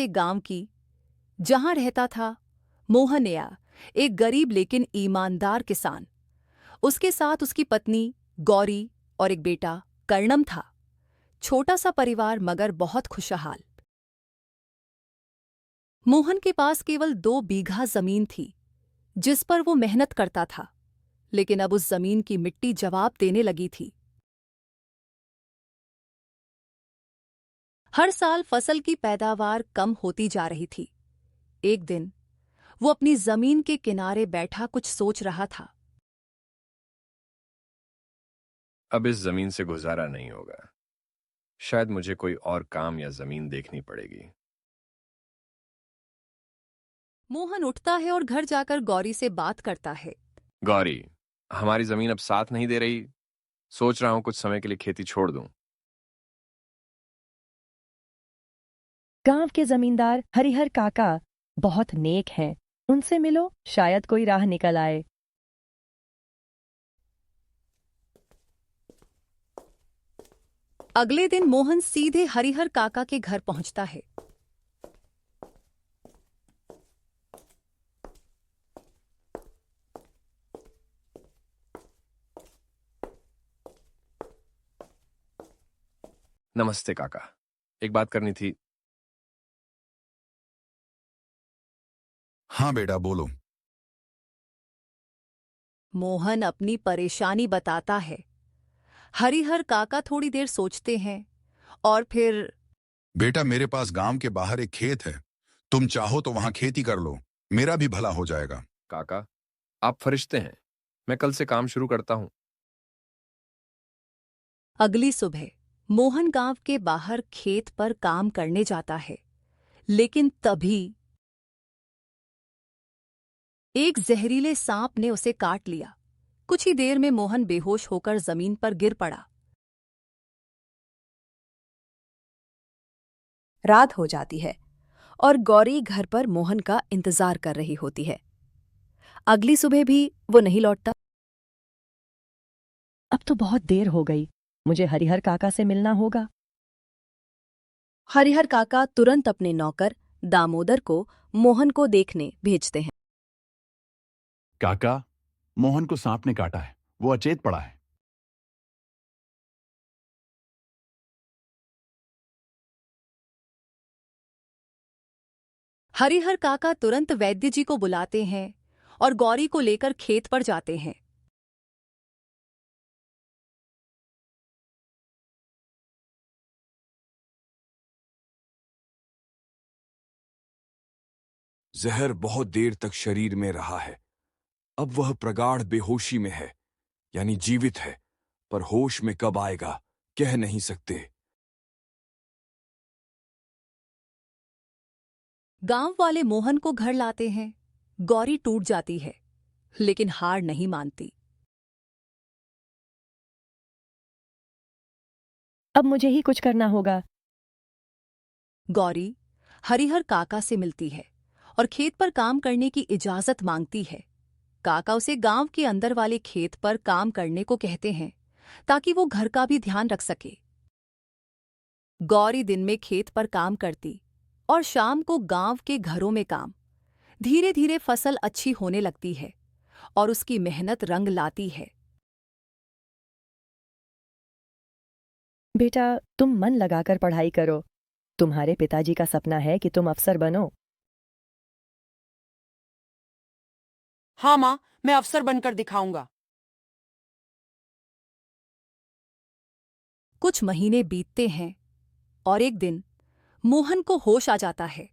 से गांव की, जहां रहता था मोहनया, एक गरीब लेकिन ईमानदार किसान। उसके साथ उसकी पत्नी गौरी और एक बेटा कर्णम था। छोटा सा परिवार मगर बहुत खुशहाल। मोहन के पास केवल 2 बीघा जमीन थी जिस पर वो मेहनत करता था, लेकिन अब उस जमीन की मिट्टी जवाब देने लगी थी। हर साल फसल की पैदावार कम होती जा रही थी। एक दिन वो अपनी जमीन के किनारे बैठा कुछ सोच रहा था। अब इस जमीन से गुजारा नहीं होगा। शायद मुझे कोई और काम या जमीन देखनी पड़ेगी। मोहन उठता है और घर जाकर गौरी से बात करता है। गौरी, हमारी जमीन अब साथ नहीं दे रही। सोच रहा हूं कुछ समय के लिए खेती छोड़ दूं। गांव के जमींदार हरिहर काका बहुत नेक हैं। उनसे मिलो, शायद कोई राह निकल आए। अगले दिन मोहन सीधे हरिहर काका के घर पहुंचता है। नमस्ते काका, एक बात करनी थी। हाँ बेटा, बोलो। मोहन अपनी परेशानी बताता है। हरिहर काका थोड़ी देर सोचते हैं और फिर, बेटा, मेरे पास गांव के बाहर एक खेत है। तुम चाहो तो वहां खेती कर लो, मेरा भी भला हो जाएगा। काका, आप फरिश्ते हैं। मैं कल से काम शुरू करता हूं। अगली सुबह मोहन गांव के बाहर खेत पर काम करने जाता है, लेकिन तभी एक जहरीले सांप ने उसे काट लिया। कुछ ही देर में मोहन बेहोश होकर जमीन पर गिर पड़ा। रात हो जाती है और गौरी घर पर मोहन का इंतजार कर रही होती है। अगली सुबह भी वो नहीं लौटता। अब तो बहुत देर हो गई, मुझे हरिहर काका से मिलना होगा। हरिहर काका तुरंत अपने नौकर दामोदर को मोहन को देखने भेजते हैं। काका, मोहन को सांप ने काटा है, वो अचेत पड़ा है। हरिहर काका तुरंत वैद्य जी को बुलाते हैं और गौरी को लेकर खेत पर जाते हैं। जहर बहुत देर तक शरीर में रहा है। अब वह प्रगाढ़ बेहोशी में है, यानी जीवित है, पर होश में कब आएगा कह नहीं सकते। गांव वाले मोहन को घर लाते हैं। गौरी टूट जाती है, लेकिन हार नहीं मानती। अब मुझे ही कुछ करना होगा। गौरी हरिहर काका से मिलती है और खेत पर काम करने की इजाजत मांगती है। काका उसे गांव के अंदर वाले खेत पर काम करने को कहते हैं ताकि वो घर का भी ध्यान रख सके। गौरी दिन में खेत पर काम करती और शाम को गांव के घरों में काम। धीरे धीरे फसल अच्छी होने लगती है और उसकी मेहनत रंग लाती है। बेटा, तुम मन लगाकर पढ़ाई करो। तुम्हारे पिताजी का सपना है कि तुम अफसर बनो। हाँ माँ, मैं अफसर बनकर दिखाऊंगा। कुछ महीने बीतते हैं और एक दिन मोहन को होश आ जाता है।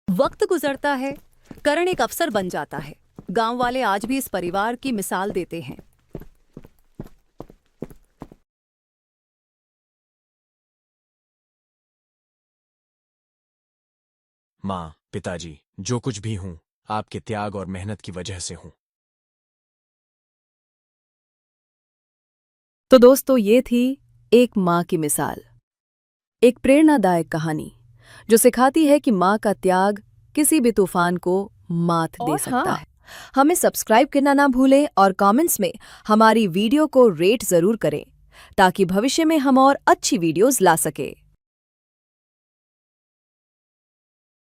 वक्त गुजरता है, करण एक अफसर बन जाता है। गांव वाले आज भी इस परिवार की मिसाल देते हैं। माँ, पिताजी, जो कुछ भी हूं, आपके त्याग और मेहनत की वजह से हूं। तो दोस्तों, ये थी एक माँ की मिसाल, एक प्रेरणादायक कहानी जो सिखाती है कि माँ का त्याग किसी भी तूफान को मात दे सकता है। हमें सब्सक्राइब करना ना भूलें और कमेंट्स में हमारी वीडियो को रेट जरूर करें ताकि भविष्य में हम और अच्छी वीडियोस ला सके।